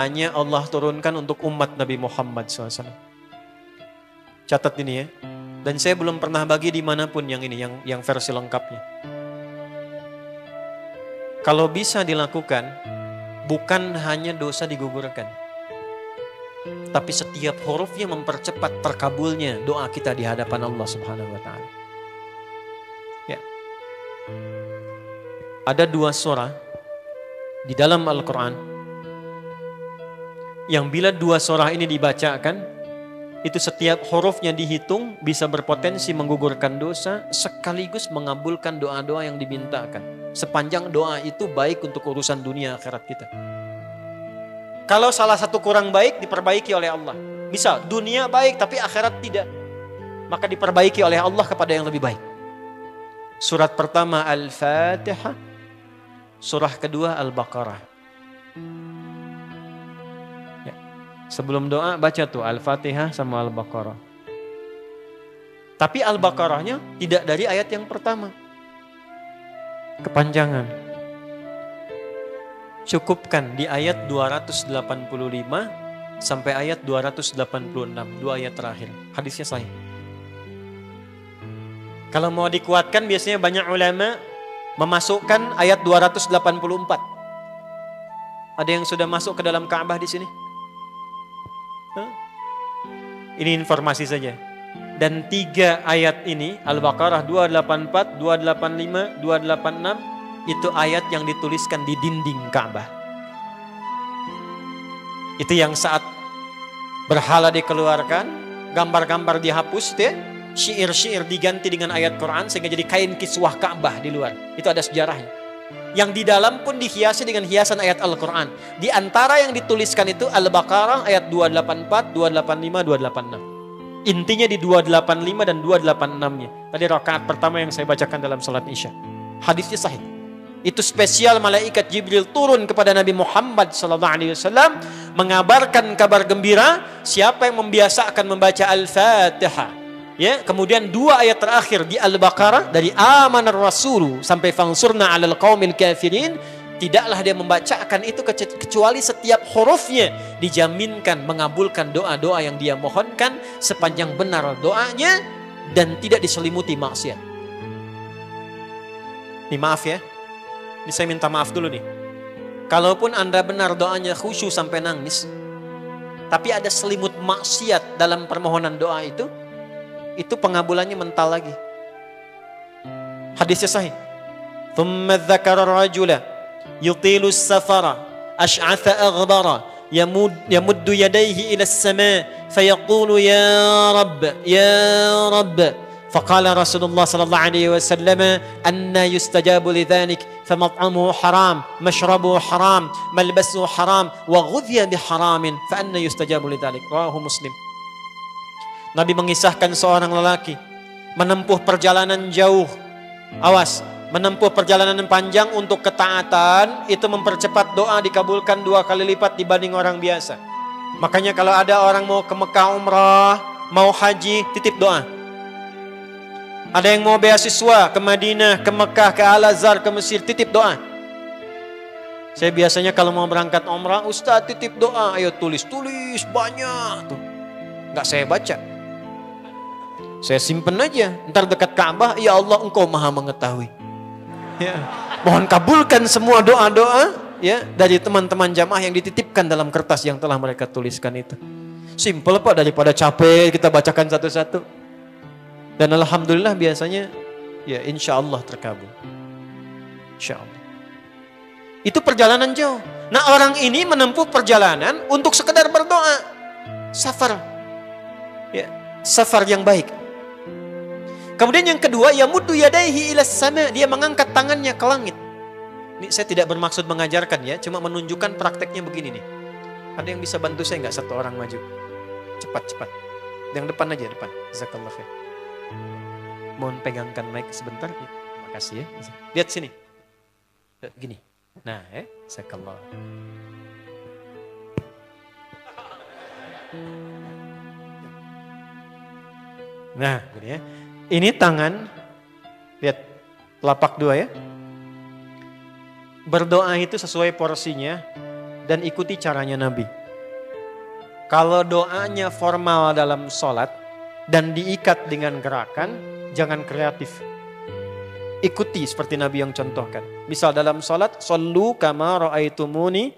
hanya Allah turunkan untuk umat Nabi Muhammad SAW. Catat ini ya. Dan saya belum pernah bagi dimanapun yang ini, yang versi lengkapnya. Kalau bisa dilakukan, bukan hanya dosa digugurkan, tapi setiap hurufnya mempercepat terkabulnya doa kita di hadapan Allah Subhanahu wa Ta'ala. Ya. Ada 2 surah di dalam Al-Quran yang bila 2 surah ini dibacakan, itu setiap hurufnya dihitung bisa berpotensi menggugurkan dosa sekaligus mengabulkan doa-doa yang dimintakan. Sepanjang doa itu baik untuk urusan dunia akhirat kita. Kalau salah satu kurang baik diperbaiki oleh Allah. Misal dunia baik tapi akhirat tidak, maka diperbaiki oleh Allah kepada yang lebih baik. Surat pertama Al-Fatihah, surah kedua Al-Baqarah. Ya. Sebelum doa baca tuh Al-Fatihah sama Al-Baqarah. Tapi Al-Baqarahnya tidak dari ayat yang pertama. Kepanjangan. Cukupkan di ayat 285 sampai ayat 286, 2 ayat terakhir. Hadisnya sahih. Kalau mau dikuatkan biasanya banyak ulama memasukkan ayat 284. Ada yang sudah masuk ke dalam Ka'bah di sini? Ini informasi saja. Dan 3 ayat ini, Al-Baqarah 284, 285, 286, itu ayat yang dituliskan di dinding Ka'bah. Itu yang saat berhala dikeluarkan, gambar-gambar dihapus, ya, syair-syair diganti dengan ayat Quran sehingga jadi kain kiswah Ka'bah di luar. Itu ada sejarahnya. Yang di dalam pun dihiasi dengan hiasan ayat Al-Quran. Di antara yang dituliskan itu Al-Baqarah ayat 284, 285, 286. Intinya di 285 dan 286-nya. Tadi rakaat pertama yang saya bacakan dalam salat Isya. Hadisnya sahih. Itu spesial malaikat Jibril turun kepada Nabi Muhammad SAW mengabarkan kabar gembira siapa yang membiasakan membaca Al-Fatihah. Ya, kemudian 2 ayat terakhir di Al-Baqarah dari amanar rasulu sampai fangsurna 'alal qaumil kafirin, tidaklah dia membacakan itu kecuali setiap hurufnya dijaminkan mengabulkan doa-doa yang dia mohonkan sepanjang benar doanya dan tidak diselimuti maksiat. Ini maaf ya. Ini saya minta maaf dulu nih. Kalaupun Anda benar doanya khusyuk sampai nangis, tapi ada selimut maksiat dalam permohonan doa itu pengabulannya mental lagi. Hadisnya sahih. Thumma dzakara rajula yutilu as-safara ash'atha aghbara yamuddu yadayhi ila as-sama' fayaqulu ya rabb faqala Rasulullah sallallahu alaihi wasallam anna yustajabu lidzalik famat'amuhu haram mashrabuhu haram malbasuhu haram wa ghudhiya biharamin fa anna yustajabu lidzalik. Rawahu Muslim. Nabi mengisahkan seorang lelaki menempuh perjalanan jauh. Awas, menempuh perjalanan panjang untuk ketaatan itu mempercepat doa dikabulkan 2 kali lipat dibanding orang biasa. Makanya kalau ada orang mau ke Mekah umrah, mau haji, titip doa. Ada yang mau beasiswa ke Madinah, ke Mekah, ke Al-Azhar, ke Mesir, titip doa. Saya biasanya kalau mau berangkat umrah, Ustaz titip doa, ayo tulis banyak tuh. Nggak saya baca. Saya simpen aja, ntar dekat Ka'bah, ya Allah engkau maha mengetahui. Ya. Mohon kabulkan semua doa-doa ya dari teman-teman jamaah yang dititipkan dalam kertas yang telah mereka tuliskan itu. Simple Pak, daripada capek kita bacakan satu-satu. Dan alhamdulillah biasanya ya insya Allah terkabul. Insya Allah. Itu perjalanan jauh. Nah orang ini menempuh perjalanan untuk sekedar berdoa. Safar. Ya, safar yang baik. Kemudian yang kedua, yamuddu yadaihi ilas sama, dia mengangkat tangannya ke langit. Ini saya tidak bermaksud mengajarkan ya, cuma menunjukkan prakteknya begini nih. Ada yang bisa bantu saya nggak, satu orang maju? Cepat. Yang depan aja, depan. Jazakallah khair. Mohon pegangkan mic sebentar. Ya, makasih ya. Lihat sini. Gini. Nah, jazakallah. Nah, gini ya. Ini tangan, lihat telapak 2 ya. Berdoa itu sesuai porsinya dan ikuti caranya Nabi. Kalau doanya formal dalam sholat dan diikat dengan gerakan, jangan kreatif. Ikuti seperti Nabi yang contohkan. Misal dalam sholat, shollu kama ra'aitumuni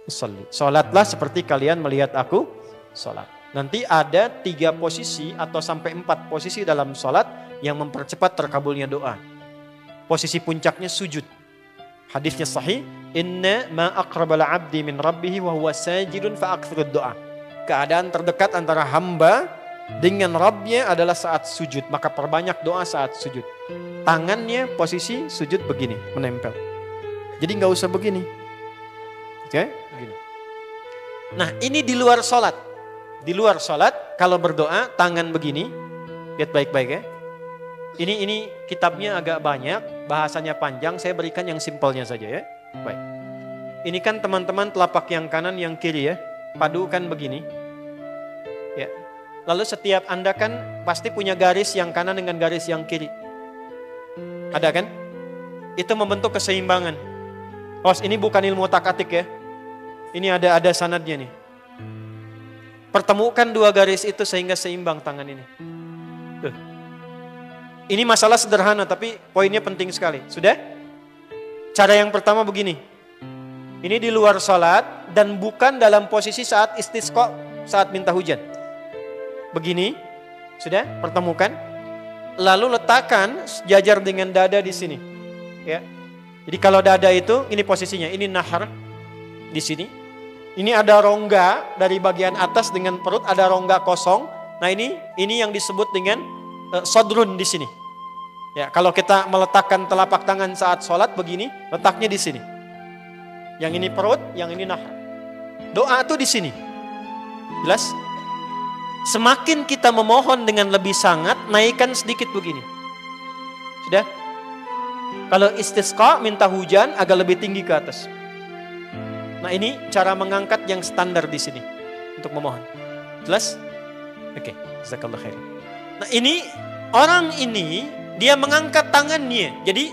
usolli. Sholatlah seperti kalian melihat aku sholat. Nanti ada 3 posisi atau sampai 4 posisi dalam sholat yang mempercepat terkabulnya doa. Posisi puncaknya sujud. Hadisnya sahih, inna ma aqrabal abdi min rabbihi wa huwa sajidun fa aktsirud doa. Keadaan terdekat antara hamba dengan Rabbnya adalah saat sujud, maka perbanyak doa saat sujud. Tangannya posisi sujud begini, menempel. Jadi nggak usah begini. Oke? Begini. Nah, ini di luar sholat. Di luar sholat, kalau berdoa tangan begini, lihat baik-baik ya. Ini kitabnya agak banyak, bahasanya panjang, saya berikan yang simpelnya saja ya. Baik. Ini kan teman-teman telapak yang kanan, yang kiri ya. Padukan begini. Ya. Lalu setiap Anda kan pasti punya garis yang kanan dengan garis yang kiri. Ada kan? Itu membentuk keseimbangan. Oh, ini bukan ilmu otak-atik ya. Ini ada sanadnya nih. Pertemukan 2 garis itu sehingga seimbang tangan ini. Tuh. Ini masalah sederhana tapi poinnya penting sekali. Sudah? Cara yang pertama begini. Ini di luar sholat dan bukan dalam posisi saat istisqa, saat minta hujan. Begini, sudah pertemukan. Lalu letakkan sejajar dengan dada di sini. Ya. Jadi kalau dada itu, ini posisinya, ini nahar di sini. Ini ada rongga dari bagian atas dengan perut, ada rongga kosong. Nah ini yang disebut dengan sodrun di sini. Ya, kalau kita meletakkan telapak tangan saat sholat begini, letaknya di sini. Yang ini perut, yang ini nahar. Doa itu di sini. Jelas? Semakin kita memohon dengan lebih sangat, naikkan sedikit begini. Sudah? Kalau istisqa, minta hujan, agak lebih tinggi ke atas. Nah ini cara mengangkat yang standar di sini. Untuk memohon. Jelas? Oke. Jazakallah khair. Nah ini, orang ini, dia mengangkat tangannya. Jadi,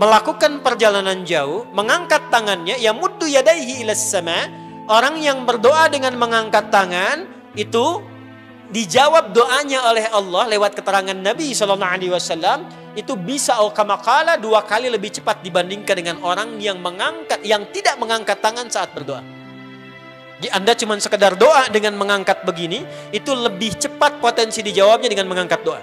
melakukan perjalanan jauh, mengangkat tangannya, ya muddu yadaihi ilas sama. Orang yang berdoa dengan mengangkat tangan itu dijawab doanya oleh Allah lewat keterangan Nabi SAW. Itu bisa kama qala 2 kali lebih cepat dibandingkan dengan orang yang tidak mengangkat tangan saat berdoa. Jadi Anda cuma sekedar doa dengan mengangkat begini, itu lebih cepat potensi dijawabnya dengan mengangkat doa.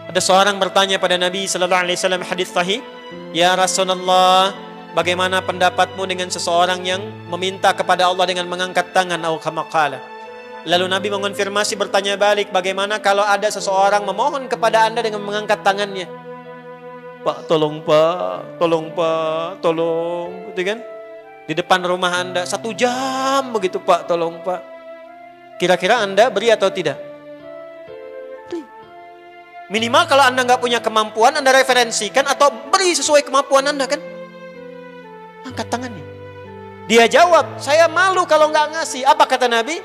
Ada seorang bertanya pada Nabi sallallahu alaihi wasallam, hadis sahih, "Ya Rasulullah, bagaimana pendapatmu dengan seseorang yang meminta kepada Allah dengan mengangkat tangan atau kama qala?" Lalu Nabi mengonfirmasi, bertanya balik, "Bagaimana kalau ada seseorang memohon kepada Anda dengan mengangkat tangannya?" "Pak, tolong Pak, tolong Pak, tolong." Gitu kan? Di depan rumah Anda 1 jam begitu, "Pak, tolong Pak." Kira-kira Anda beri atau tidak? Minimal kalau Anda nggak punya kemampuan, Anda referensikan atau beri sesuai kemampuan Anda kan. Angkat tangannya. Dia jawab, "Saya malu kalau nggak ngasih." Apa kata Nabi?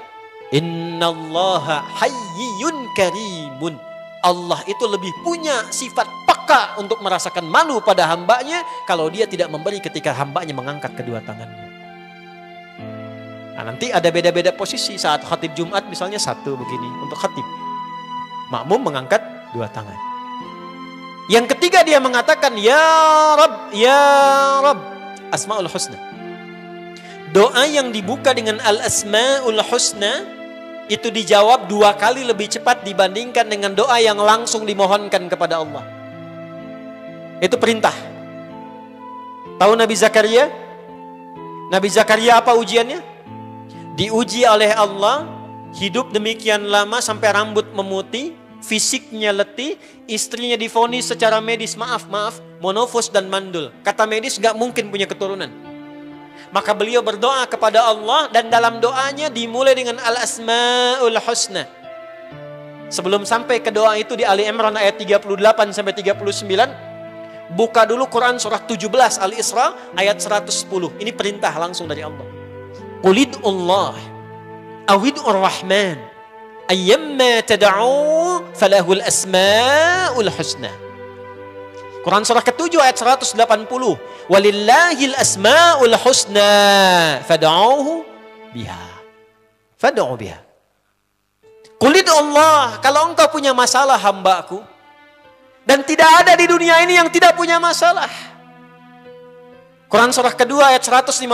"Innallaha hayyun karimun." Allah itu lebih punya sifat peka untuk merasakan malu pada hambanya kalau dia tidak memberi ketika hambanya mengangkat kedua tangannya. Nah, nanti ada beda-beda posisi saat khatib Jumat, misalnya 1 begini untuk khatib. Makmum mengangkat 2 tangan. Yang ketiga dia mengatakan, "Ya Rabb, Ya Rabb." Asmaul Husna. Doa yang dibuka dengan Al-Asmaul Husna itu dijawab 2 kali lebih cepat dibandingkan dengan doa yang langsung dimohonkan kepada Allah. Itu perintah. Tahu Nabi Zakaria? Nabi Zakaria apa ujiannya? Diuji oleh Allah, hidup demikian lama sampai rambut memutih, fisiknya letih, istrinya divonis secara medis, maaf, monofos dan mandul. Kata medis gak mungkin punya keturunan. Maka beliau berdoa kepada Allah dan dalam doanya dimulai dengan Al-Asmaul Husna. Sebelum sampai ke doa itu di Ali Imran ayat 38 sampai 39, buka dulu Quran surah 17 Al-Isra ayat 110. Ini perintah langsung dari Allah. Qulidullah awid'ur rahman ayyamma tad'u falahul asmaul husna. Quran surah ke-7 ayat 180. Walillahil asma'ul husna fad'uhu biha. Fad'u biha. Qul Allah, kalau engkau punya masalah hambaku, dan tidak ada di dunia ini yang tidak punya masalah. Quran surah kedua ayat 155.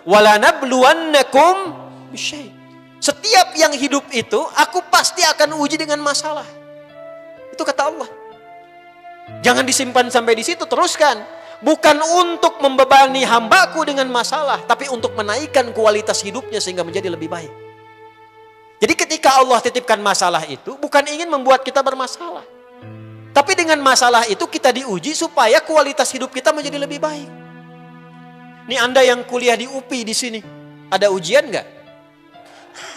Wala nabluwannakum bisyai'. Setiap yang hidup itu, aku pasti akan uji dengan masalah. Itu kata Allah. Jangan disimpan sampai di situ, teruskan. Bukan untuk membebani hambaku dengan masalah, tapi untuk menaikkan kualitas hidupnya sehingga menjadi lebih baik. Jadi ketika Allah titipkan masalah itu, bukan ingin membuat kita bermasalah. Tapi dengan masalah itu kita diuji supaya kualitas hidup kita menjadi lebih baik. Ini Anda yang kuliah di UPI di sini, ada ujian nggak?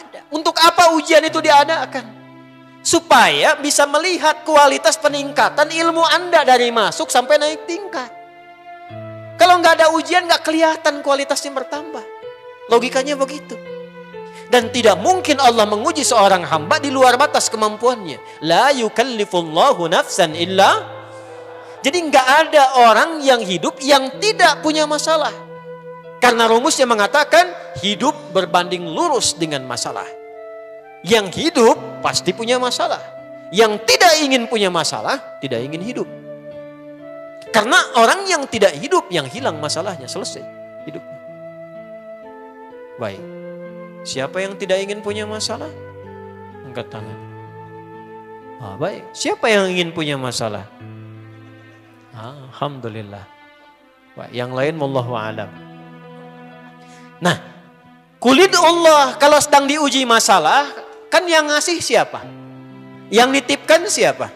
Ada. Untuk apa ujian itu diadakan? Supaya bisa melihat kualitas peningkatan ilmu Anda dari masuk sampai naik tingkat. Kalau nggak ada ujian nggak kelihatan kualitasnya bertambah. Logikanya begitu. Dan tidak mungkin Allah menguji seorang hamba di luar batas kemampuannya. La yukallifullahu nafsan illa. Jadi nggak ada orang yang hidup yang tidak punya masalah. Karena rumusnya mengatakan hidup berbanding lurus dengan masalah. Yang hidup pasti punya masalah. Yang tidak ingin punya masalah, tidak ingin hidup. Karena orang yang tidak hidup, yang hilang masalahnya, selesai hidupnya. Baik. Siapa yang tidak ingin punya masalah? Angkat tangan. Baik. Siapa yang ingin punya masalah? Alhamdulillah. Baik. Yang lain wallahu a'lam. Nah, kulit Allah kalau sedang diuji masalah, kan yang ngasih siapa? Yang nitipkan siapa?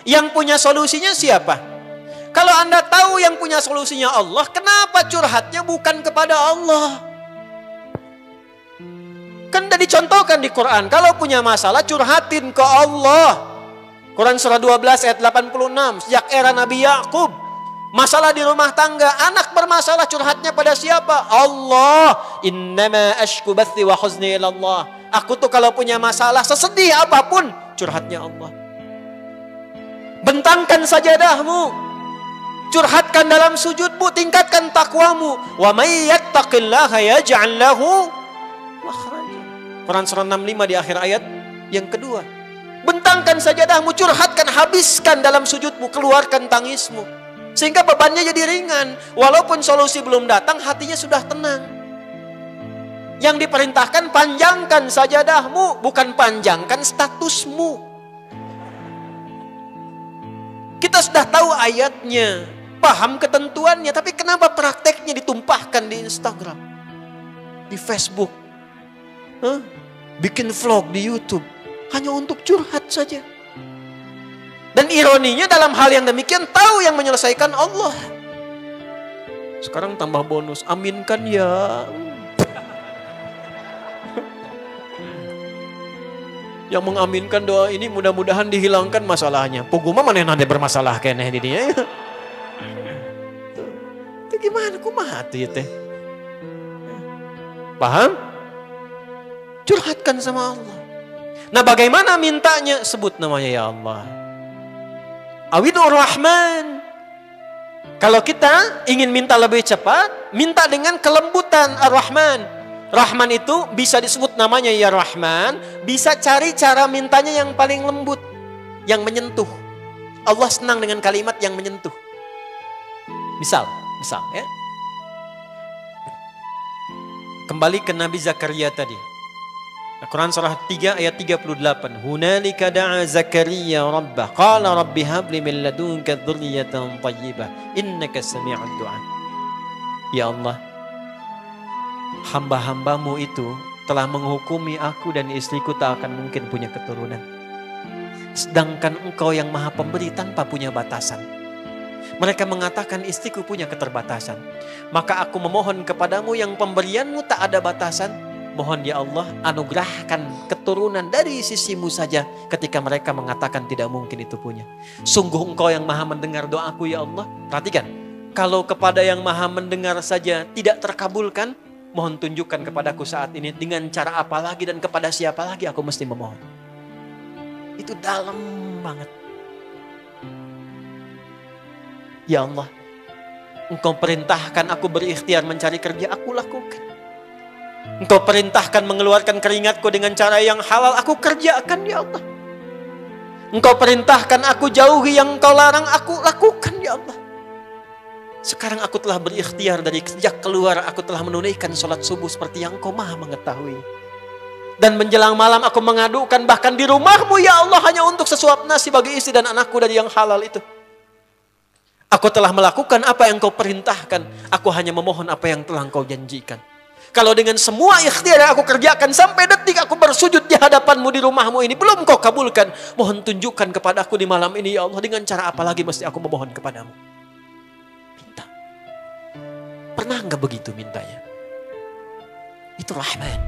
Yang punya solusinya siapa? Kalau Anda tahu yang punya solusinya Allah, kenapa curhatnya bukan kepada Allah? Kan sudah dicontohkan di Quran, kalau punya masalah curhatin ke Allah. Quran surah 12 ayat 86, sejak era Nabi Yakub, masalah di rumah tangga, anak bermasalah curhatnya pada siapa? Allah. Innama ashku bathi wa huzni ilallah. Aku tuh kalau punya masalah, sesedih apapun, curhatnya Allah. Bentangkan sajadahmu, curhatkan dalam sujudmu, tingkatkan takwamu. Wa may yattaqillaha yaj'al lahu makhraja. Quran surah 65 di akhir ayat yang kedua. Bentangkan sajadahmu, curhatkan, habiskan dalam sujudmu, keluarkan tangismu. Sehingga bebannya jadi ringan. Walaupun solusi belum datang, hatinya sudah tenang. Yang diperintahkan panjangkan sajadahmu, bukan panjangkan statusmu. Kita sudah tahu ayatnya, paham ketentuannya, tapi kenapa prakteknya ditumpahkan di Instagram, di Facebook, bikin vlog di YouTube, hanya untuk curhat saja. Dan ironinya dalam hal yang demikian tahu yang menyelesaikan Allah. Sekarang tambah bonus, aminkan ya. Yang mengaminkan doa ini mudah-mudahan dihilangkan masalahnya. Puguma mana yang ada bermasalah kayaknya di dia. Itu gimana? Kumaha tuh ya teh? Paham? Curhatkan sama Allah. Nah bagaimana mintanya? Sebut namanya ya Allah. Awidur Rahman. Kalau kita ingin minta lebih cepat, minta dengan kelembutan Ar-Rahman. Rahman itu bisa disebut namanya ya Rahman, bisa cari cara mintanya yang paling lembut, yang menyentuh. Allah senang dengan kalimat yang menyentuh. Misal ya. Kembali ke Nabi Zakaria tadi. Quran surah 3 ayat 38. Hunalika da'a Zakaria rabbah qala rabbi habli min ladunka dzurriyyatan thayyibah innaka sami'ud du'a. Ya Allah, hamba-hambamu itu telah menghukumi aku dan istriku tak akan mungkin punya keturunan. Sedangkan engkau yang maha pemberi tanpa punya batasan. Mereka mengatakan istriku punya keterbatasan. Maka aku memohon kepadamu yang pemberianmu tak ada batasan. Mohon ya Allah anugerahkan keturunan dari sisimu saja ketika mereka mengatakan tidak mungkin itu punya. Sungguh engkau yang maha mendengar doaku ya Allah. Perhatikan, kalau kepada yang maha mendengar saja tidak terkabulkan, mohon tunjukkan kepadaku saat ini dengan cara apa lagi dan kepada siapa lagi aku mesti memohon. Itu dalam banget. Ya Allah, Engkau perintahkan aku berikhtiar mencari kerja, aku lakukan. Engkau perintahkan mengeluarkan keringatku dengan cara yang halal, aku kerjakan ya Allah. Engkau perintahkan aku jauhi yang Engkau larang, aku lakukan ya Allah. Sekarang aku telah berikhtiar dari sejak keluar, aku telah menunaikan sholat subuh seperti yang Engkau maha mengetahui. Dan menjelang malam aku mengadukan bahkan di rumahmu ya Allah hanya untuk sesuap nasi bagi istri dan anakku dari yang halal itu. Aku telah melakukan apa yang Engkau perintahkan, aku hanya memohon apa yang telah Engkau janjikan. Kalau dengan semua ikhtiar yang aku kerjakan sampai detik aku bersujud di hadapanmu di rumahmu ini belum Kau kabulkan, mohon tunjukkan kepadaku di malam ini ya Allah, dengan cara apa lagi mesti aku memohon kepadamu. Minta. Pernah enggak begitu mintanya? Itu Rahman.